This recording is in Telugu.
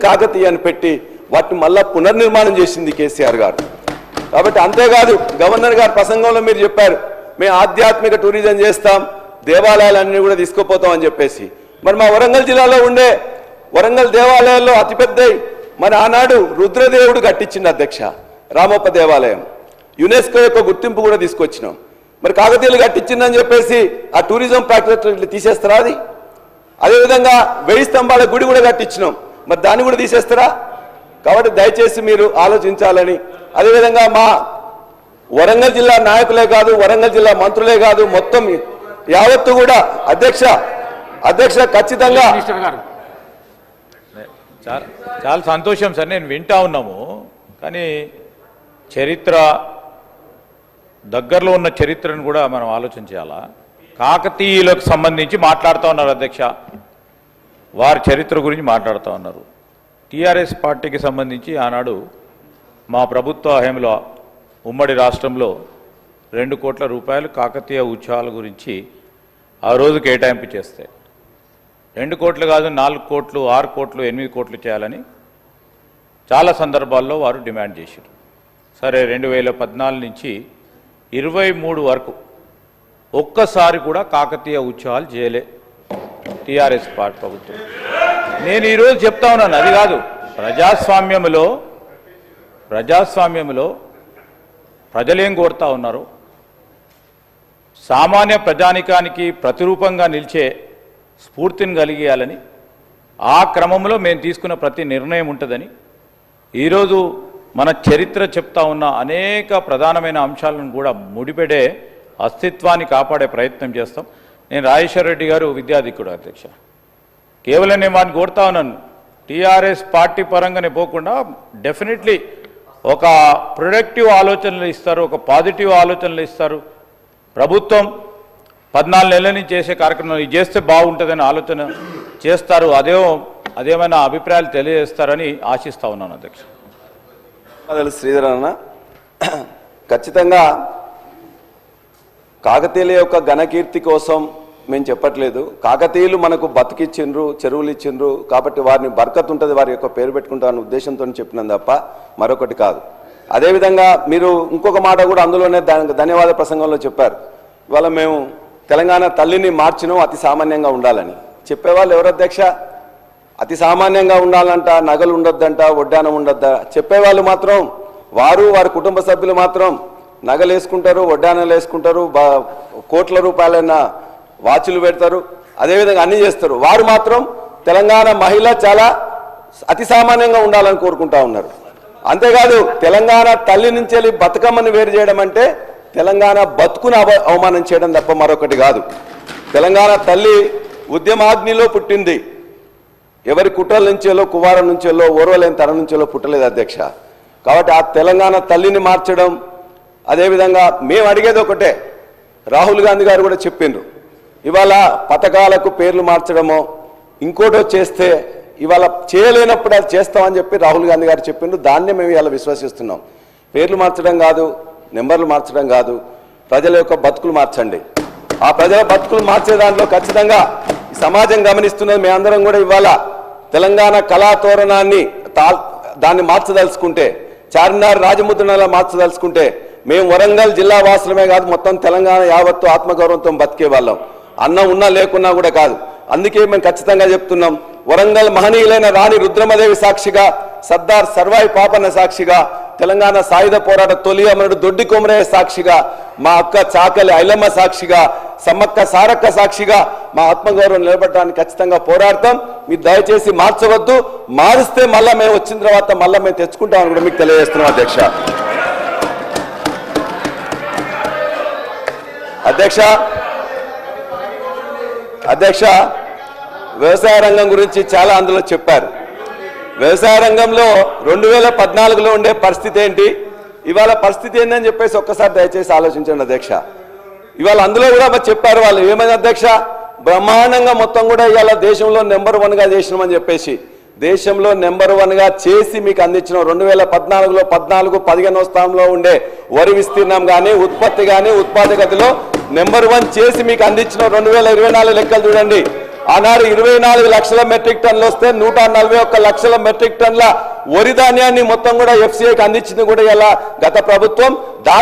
కాకతీయ అని పెట్టి వాటిని మళ్ళా పునర్నిర్మాణం చేసింది కేసీఆర్ గారు. కాబట్టి అంతేకాదు గవర్నర్ గారు ప్రసంగంలో మీరు చెప్పారు మేము ఆధ్యాత్మిక టూరిజం చేస్తాం, దేవాలయాలన్నీ కూడా తీసుకుపోతాం అని చెప్పేసి. మరి మా వరంగల్ జిల్లాలో ఉండే వరంగల్ దేవాలయాల్లో అతిపెద్ద మన ఆనాడు రుద్రదేవుడు కట్టించింది అధ్యక్ష, రామప్ప దేవాలయం. యునెస్కో యొక్క గుర్తింపు కూడా తీసుకొచ్చినాం. మరి కాకతీయులు కట్టించిందని చెప్పేసి ఆ టూరిజం ప్రాక్టీస్ తీసేస్తారా? అది అదేవిధంగా 1000 స్తంభాల గుడి కూడా కట్టించినాం, మరి దాన్ని కూడా తీసేస్తారా? కాబట్టి దయచేసి మీరు ఆలోచించాలని, అదేవిధంగా మా వరంగల్ జిల్లా నాయకులే కాదు, వరంగల్ జిల్లా మంత్రులే కాదు, మొత్తం యావత్తు కూడా అధ్యక్ష ఖచ్చితంగా చాలా సంతోషం సార్, నేను వింటా ఉన్నాము. కానీ చరిత్ర దగ్గరలో ఉన్న చరిత్రను కూడా మనం ఆలోచన చేయాలా. కాకతీయులకు సంబంధించి మాట్లాడుతూ ఉన్నారు అధ్యక్ష, వారి చరిత్ర గురించి మాట్లాడుతూ ఉన్నారు. టీఆర్ఎస్ పార్టీకి సంబంధించి ఆనాడు మా ప్రభుత్వ హయాంలో ఉమ్మడి రాష్ట్రంలో 2 కోట్ల రూపాయలు కాకతీయ ఉత్సవాల గురించి ఆ రోజు కేటాయింపు చేస్తే 2 కోట్లు కాదు 4 కోట్లు 6 కోట్లు 8 కోట్లు చేయాలని చాలా సందర్భాల్లో వారు డిమాండ్ చేశారు. సరే 2014 నుంచి 23 వరకు ఒక్కసారి కూడా కాకతీయ ఉత్సవాలు చేయలే టీఆర్ఎస్ పార్టీ ప్రభుత్వం. నేను ఈరోజు చెప్తా ఉన్నాను, అది కాదు ప్రజాస్వామ్యంలో ప్రజలేం కోరుతా ఉన్నారు, సామాన్య ప్రజానికానికి ప్రతిరూపంగా నిలిచే స్ఫూర్తిని కలిగేయాలని, ఆ క్రమంలో మేము తీసుకున్న ప్రతి నిర్ణయం ఉంటుందని ఈరోజు మన చరిత్ర చెప్తా ఉన్న అనేక ప్రధానమైన అంశాలను కూడా ముడిపెడే అస్తిత్వాన్ని కాపాడే ప్రయత్నం చేస్తాం. నేను రాజేశ్వర రెడ్డి గారు విద్యాధికుడు అధ్యక్ష, కేవలం నేను వాడిని కోరుతా ఉన్నాను, టీఆర్ఎస్ పార్టీ పరంగానే పోకుండా డెఫినెట్లీ ఒక ప్రొడక్టివ్ ఆలోచనలు ఇస్తారు, ఒక పాజిటివ్ ఆలోచనలు ఇస్తారు. ప్రభుత్వం 14 నెలల నుంచి చేసే కార్యక్రమం ఇది చేస్తే బాగుంటుందని ఆలోచన చేస్తారు. అదేమైనా అభిప్రాయాలు తెలియజేస్తారని ఆశిస్తా ఉన్నాను అధ్యక్ష. శ్రీధర్ అన్న, ఖచ్చితంగా కాకతీయుల యొక్క ఘనకీర్తి కోసం మేము చెప్పట్లేదు. కాకతీయులు మనకు బతికిచ్చిండ్రు, చెరువులు ఇచ్చిండ్రు, కాబట్టి వారిని బర్కత్ ఉంటుంది, వారి యొక్క పేరు పెట్టుకుంటారనే ఉద్దేశంతో చెప్పినాం తప్ప మరొకటి కాదు. అదేవిధంగా మీరు ఇంకొక మాట కూడా అందులోనే ధన్యవాద ప్రసంగంలో చెప్పారు, ఇవాళ మేము తెలంగాణ తల్లిని మార్చినాం అతి సామాన్యంగా ఉండాలని. చెప్పేవాళ్ళు ఎవరు అధ్యక్ష? అతి సామాన్యంగా ఉండాలంట, నగలు ఉండొద్దంట, వడ్డానం ఉండొద్దా? చెప్పేవాళ్ళు మాత్రం వారి కుటుంబ సభ్యులు మాత్రం నగలు వేసుకుంటారు, వడ్డానాలు వేసుకుంటారు, కోట్ల రూపాయలైన వాచులు పెడతారు, అదేవిధంగా అన్ని చేస్తారు. వారు మాత్రం తెలంగాణ మహిళ చాలా అతి సామాన్యంగా ఉండాలని కోరుకుంటా ఉన్నారు. అంతేకాదు తెలంగాణ తల్లి నుంచి వెళ్ళి బతుకమ్మని వేరు చేయడం అంటే తెలంగాణ బతుకును అవమానం చేయడం తప్ప మరొకటి కాదు. తెలంగాణ తల్లి ఉద్యమాగ్నిలో పుట్టింది, ఎవరి కుట్రల నుంచేలో, కువారం నుంచేలో, ఓర్వలేని తరం నుంచేలో పుట్టలేదు అధ్యక్ష. కాబట్టి ఆ తెలంగాణ తల్లిని మార్చడం, అదేవిధంగా మేము అడిగేది ఒకటే, రాహుల్ గాంధీ గారు కూడా చెప్పిండ్రు, ఇవాళ పథకాలకు పేర్లు మార్చడమో ఇంకోటో చేస్తే ఇవాళ చేయలేనప్పుడు అది చేస్తామని చెప్పి రాహుల్ గాంధీ గారు చెప్పిండ్రు. దాన్నే మేము ఇలా విశ్వసిస్తున్నాం. పేర్లు మార్చడం కాదు, నెంబర్లు మార్చడం కాదు, ప్రజల యొక్క బతుకులు మార్చండి. ఆ ప్రజల బతుకులు మార్చే దాంట్లో ఖచ్చితంగా సమాజం గమనిస్తున్నది. మేమందరం కూడా ఇవాళ తెలంగాణ కళాతోరణాన్ని దాన్ని మార్చదలుచుకుంటే, చార్మినార్ రాజముద్రలా మార్చదలుచుకుంటే మేము వరంగల్ జిల్లా వాసులమే కాదు, మొత్తం తెలంగాణ యావత్తు ఆత్మగౌరవంతో బతికే వాళ్ళం, అన్నం ఉన్నా లేకున్నా కూడా కాదు. అందుకే మేము ఖచ్చితంగా చెప్తున్నాం, వరంగల్ మహనీయులైన రాణి రుద్రమదేవి సాక్షిగా, సర్దార్ సర్వాయి పాపన్న సాక్షిగా, తెలంగాణ సాయుధ పోరాట తొలి అమరుడు దొడ్డి కొమరయ్య సాక్షిగా, మా అక్క చాకలి ఐలమ్మ సాక్షిగా, సమ్మక్క సారక్క సాక్షిగా మా ఆత్మగౌరవం నిలబడడానికి ఖచ్చితంగా పోరాడతాం. మీరు దయచేసి మార్చవద్దు, మారిస్తే మళ్ళీ మేము వచ్చిన తర్వాత మళ్ళీ మేము తెచ్చుకుంటామని కూడా మీకు తెలియజేస్తున్నాం అధ్యక్ష. అధ్యక్ష వ్యవసాయ రంగం గురించి చాలా అందులో చెప్పారు. వ్యవసాయ రంగంలో 2014లో ఉండే పరిస్థితి ఏంటి, ఇవాళ పరిస్థితి ఏంటని చెప్పేసి ఒక్కసారి దయచేసి ఆలోచించండి అధ్యక్ష. ఇవాళ అందులో కూడా చెప్పారు వాళ్ళు ఏమైంది అధ్యక్ష, బ్రహ్మాండంగా మొత్తం కూడా ఇవాళ దేశంలో నెంబర్ 1గా చేసినామని చెప్పేసి దేశంలో నెంబర్ 1గా చేసి మీకు అందించిన 2014లో 14-15వ స్థానంలో ఉండే వరి విస్తీర్ణం కానీ ఉత్పత్తి కానీ ఉత్పాదకతలో నెంబర్ 1 చేసి మీకు అందించిన 2024 లెక్కలు చూడండి, ఆనాడు 24 లక్షల మెట్రిక్ టన్నులు వస్తే 141 లక్షల మెట్రిక్ టన్నుల వరి ధాన్యాన్ని మొత్తం కూడా FCIకి అందించింది కూడా ఇలా గత ప్రభుత్వం. దాన్ని